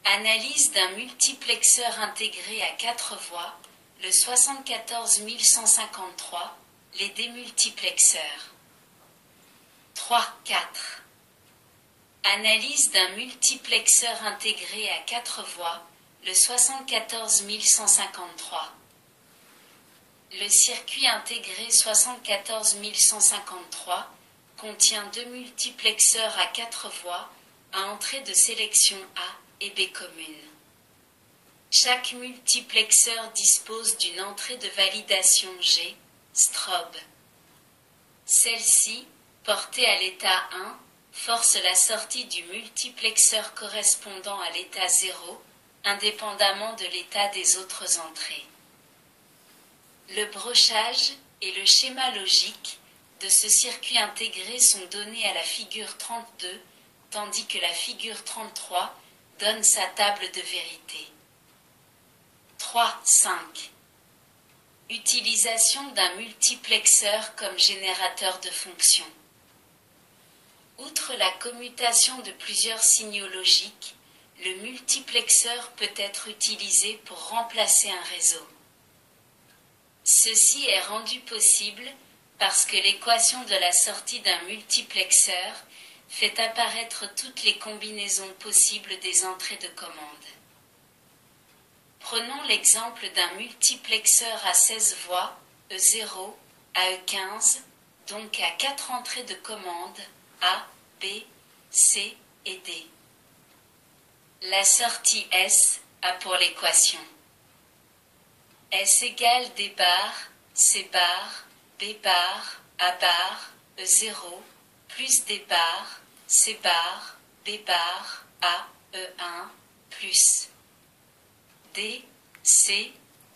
Analyse d'un multiplexeur intégré à 4 voies, le 74153, les démultiplexeurs. 3.4. Analyse d'un multiplexeur intégré à 4 voies, le 74153. Le circuit intégré 74153 contient deux multiplexeurs à 4 voies, à entrée de sélection A et B communes. Chaque multiplexeur dispose d'une entrée de validation G, strobe. Celle-ci, portée à l'état 1, force la sortie du multiplexeur correspondant à l'état 0, indépendamment de l'état des autres entrées. Le brochage et le schéma logique de ce circuit intégré sont donnés à la figure 32, tandis que la figure 33 donne sa table de vérité. 3.5. Utilisation d'un multiplexeur comme générateur de fonctions. Outre la commutation de plusieurs signaux logiques, le multiplexeur peut être utilisé pour remplacer un réseau. Ceci est rendu possible parce que l'équation de la sortie d'un multiplexeur fait apparaître toutes les combinaisons possibles des entrées de commande. Prenons l'exemple d'un multiplexeur à 16 voies, E0 à E15, donc à 4 entrées de commande, A, B, C et D. La sortie S a pour l'équation S égale D bar, C bar, B bar, A bar, E0, plus D bar, C bar, B bar, A, E1, plus D, C,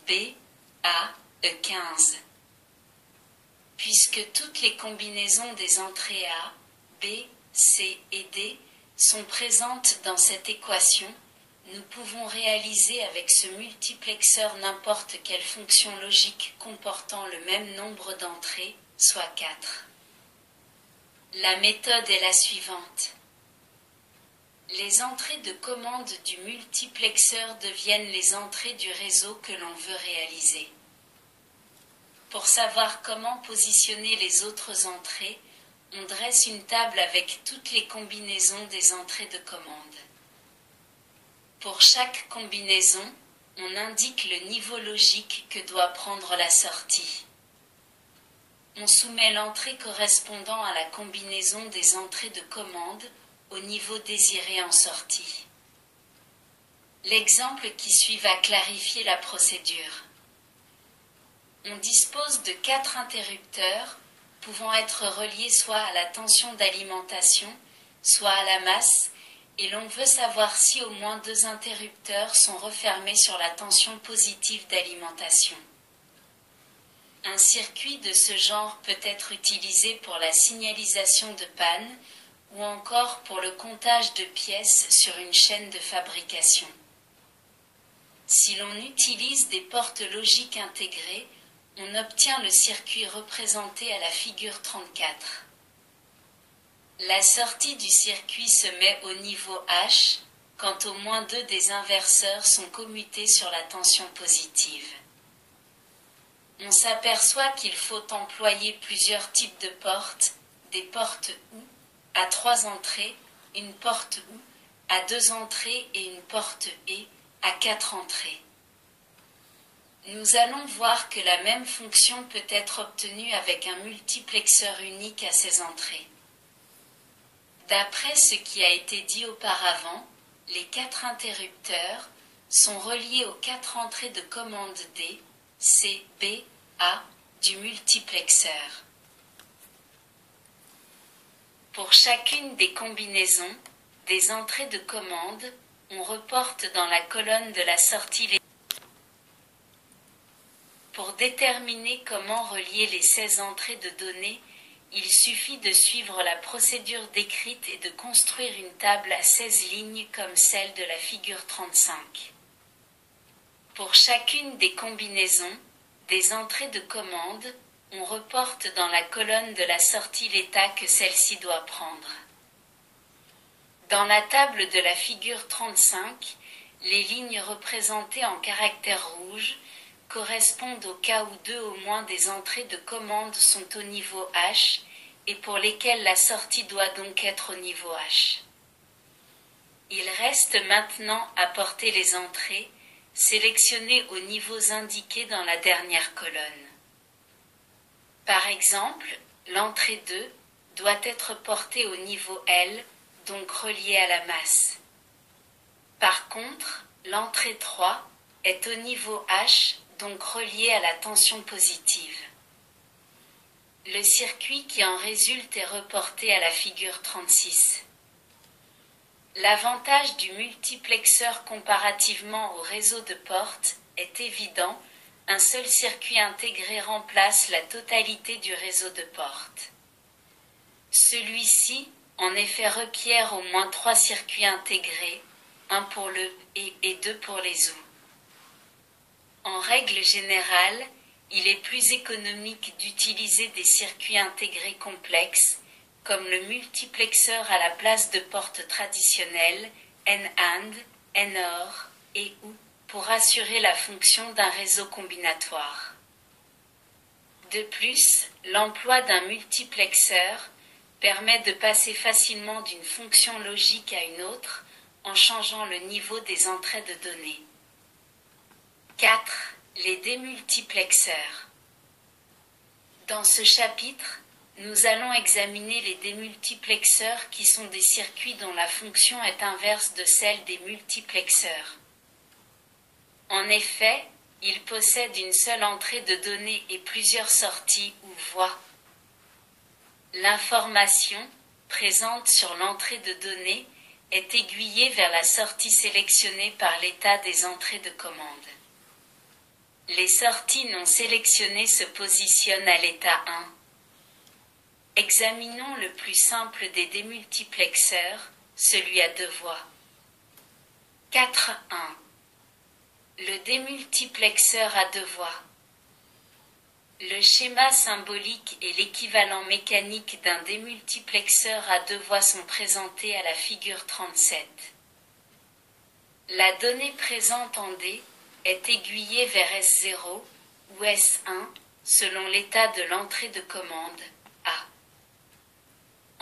B, A, E15. Puisque toutes les combinaisons des entrées A, B, C et D sont présentes dans cette équation, nous pouvons réaliser avec ce multiplexeur n'importe quelle fonction logique comportant le même nombre d'entrées, soit 4. La méthode est la suivante. Les entrées de commande du multiplexeur deviennent les entrées du réseau que l'on veut réaliser. Pour savoir comment positionner les autres entrées, on dresse une table avec toutes les combinaisons des entrées de commande. Pour chaque combinaison, on indique le niveau logique que doit prendre la sortie. On soumet l'entrée correspondant à la combinaison des entrées de commande au niveau désiré en sortie. L'exemple qui suit va clarifier la procédure. On dispose de 4 interrupteurs pouvant être reliés soit à la tension d'alimentation, soit à la masse, et l'on veut savoir si au moins 2 interrupteurs sont refermés sur la tension positive d'alimentation. Un circuit de ce genre peut être utilisé pour la signalisation de panne ou encore pour le comptage de pièces sur une chaîne de fabrication. Si l'on utilise des portes logiques intégrées, on obtient le circuit représenté à la figure 34. La sortie du circuit se met au niveau H, quand au moins 2 des inverseurs sont commutés sur la tension positive. On s'aperçoit qu'il faut employer plusieurs types de portes, des portes OU à 3 entrées, une porte OU à 2 entrées et une porte E à 4 entrées. Nous allons voir que la même fonction peut être obtenue avec un multiplexeur unique à ses entrées. D'après ce qui a été dit auparavant, les 4 interrupteurs sont reliés aux 4 entrées de commande D, C, B, A du multiplexeur. Pour chacune des combinaisons, des entrées de commande, on reporte dans la colonne de la sortie les. Pour déterminer comment relier les 16 entrées de données, il suffit de suivre la procédure décrite et de construire une table à 16 lignes comme celle de la figure 35. Pour chacune des combinaisons, des entrées de commande, on reporte dans la colonne de la sortie l'état que celle-ci doit prendre. Dans la table de la figure 35, Les lignes représentées en caractères rouges correspondent au cas où deux au moins des entrées de commande sont au niveau H, et pour lesquelles la sortie doit donc être au niveau H. Il reste maintenant à porter les entrées, sélectionnées aux niveaux indiqués dans la dernière colonne. Par exemple, l'entrée 2 doit être portée au niveau L, donc reliée à la masse. Par contre, l'entrée 3 est au niveau H, donc reliée à la tension positive. Le circuit qui en résulte est reporté à la figure 36. L'avantage du multiplexeur comparativement au réseau de portes est évident, un seul circuit intégré remplace la totalité du réseau de portes. Celui-ci, en effet, requiert au moins 3 circuits intégrés, un pour le et 2 pour les ou. En règle générale, il est plus économique d'utiliser des circuits intégrés complexes, comme le multiplexeur à la place de portes traditionnelles, N-AND, N-OR et OU, pour assurer la fonction d'un réseau combinatoire. De plus, l'emploi d'un multiplexeur permet de passer facilement d'une fonction logique à une autre en changeant le niveau des entrées de données. 4. Les démultiplexeurs. Dans ce chapitre, nous allons examiner les démultiplexeurs qui sont des circuits dont la fonction est inverse de celle des multiplexeurs. En effet, ils possèdent une seule entrée de données et plusieurs sorties ou voies. L'information, présente sur l'entrée de données, est aiguillée vers la sortie sélectionnée par l'état des entrées de commande. Les sorties non sélectionnées se positionnent à l'état 1. Examinons le plus simple des démultiplexeurs, celui à 2 voies. 4.1. Le démultiplexeur à 2 voies. Le schéma symbolique et l'équivalent mécanique d'un démultiplexeur à 2 voies sont présentés à la figure 37. La donnée présente en D est aiguillée vers S0 ou S1 selon l'état de l'entrée de commande A.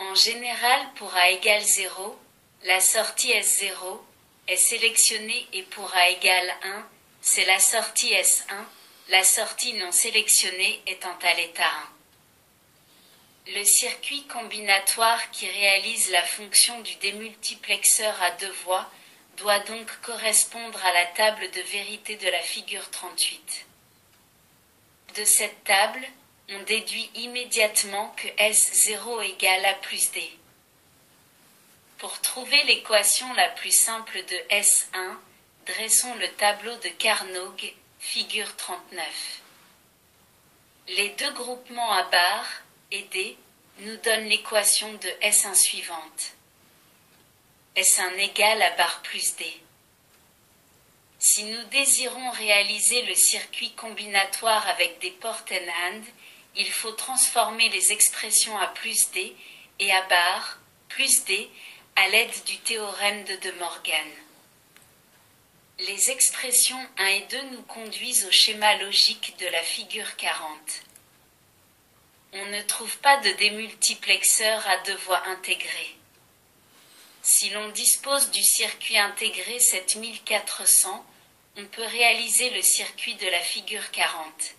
En général, pour A égale 0, la sortie S0 est sélectionnée et pour A égale 1, c'est la sortie S1, la sortie non sélectionnée étant à l'état 1. Le circuit combinatoire qui réalise la fonction du démultiplexeur à 2 voies doit donc correspondre à la table de vérité de la figure 38. De cette table, on déduit immédiatement que S0 égale A plus D. Pour trouver l'équation la plus simple de S1, dressons le tableau de Carnot, figure 39. Les deux groupements à barres et D nous donnent l'équation de S1 suivante. S1 égale à barre plus D. Si nous désirons réaliser le circuit combinatoire avec des portes N-AND, il faut transformer les expressions à plus D et à barre plus D à l'aide du théorème de De Morgan. Les expressions 1 et 2 nous conduisent au schéma logique de la figure 40. On ne trouve pas de démultiplexeur à 2 voies intégrées. Si l'on dispose du circuit intégré 7400, on peut réaliser le circuit de la figure 40.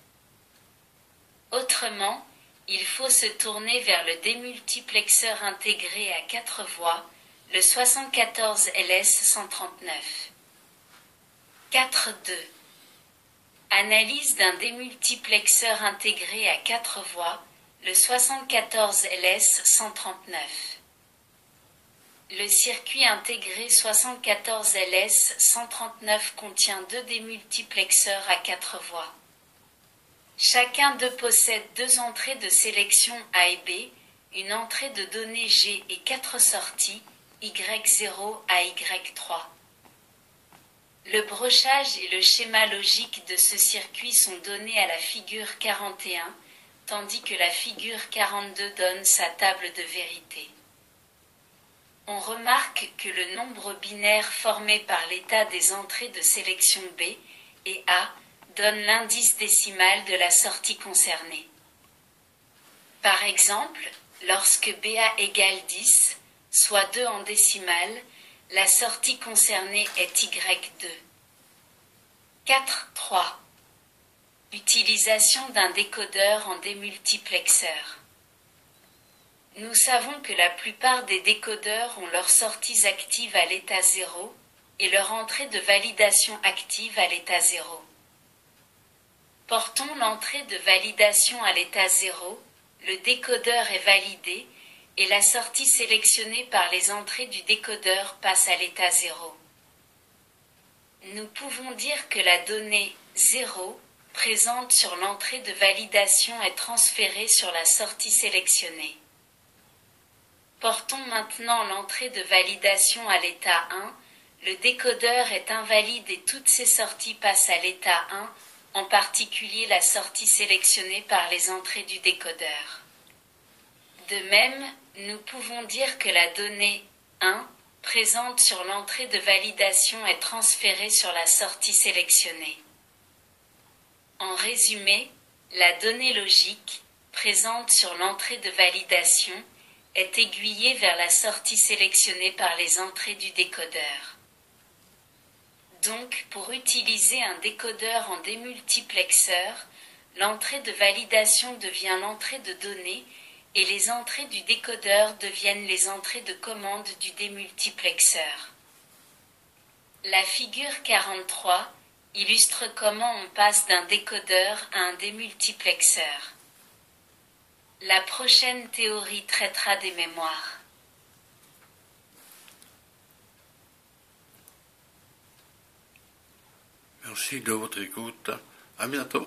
Autrement, il faut se tourner vers le démultiplexeur intégré à 4 voies, le 74 LS139. 4.2. Analyse d'un démultiplexeur intégré à 4 voies, le 74 LS139. Le circuit intégré 74 LS139 contient 2 démultiplexeurs à 4 voies. Chacun d'eux possède 2 entrées de sélection A et B, une entrée de données G et 4 sorties, Y0 à Y3. Le brochage et le schéma logique de ce circuit sont donnés à la figure 41, tandis que la figure 42 donne sa table de vérité. On remarque que le nombre binaire formé par l'état des entrées de sélection B et A donne l'indice décimal de la sortie concernée. Par exemple, lorsque BA égale 10, soit 2 en décimale, la sortie concernée est Y2. 4.3. Utilisation d'un décodeur en démultiplexeur. Nous savons que la plupart des décodeurs ont leurs sorties actives à l'état 0 et leur entrée de validation active à l'état 0. Portons l'entrée de validation à l'état 0, le décodeur est validé et la sortie sélectionnée par les entrées du décodeur passe à l'état 0. Nous pouvons dire que la donnée 0 présente sur l'entrée de validation est transférée sur la sortie sélectionnée. Portons maintenant l'entrée de validation à l'état 1, le décodeur est invalide et toutes ses sorties passent à l'état 1, en particulier la sortie sélectionnée par les entrées du décodeur. De même, nous pouvons dire que la donnée 1 présente sur l'entrée de validation est transférée sur la sortie sélectionnée. En résumé, la donnée logique, présente sur l'entrée de validation, est aiguillée vers la sortie sélectionnée par les entrées du décodeur. Donc, pour utiliser un décodeur en démultiplexeur, l'entrée de validation devient l'entrée de données et les entrées du décodeur deviennent les entrées de commande du démultiplexeur. La figure 43 illustre comment on passe d'un décodeur à un démultiplexeur. La prochaine théorie traitera des mémoires. Merci de votre écoute. À bientôt.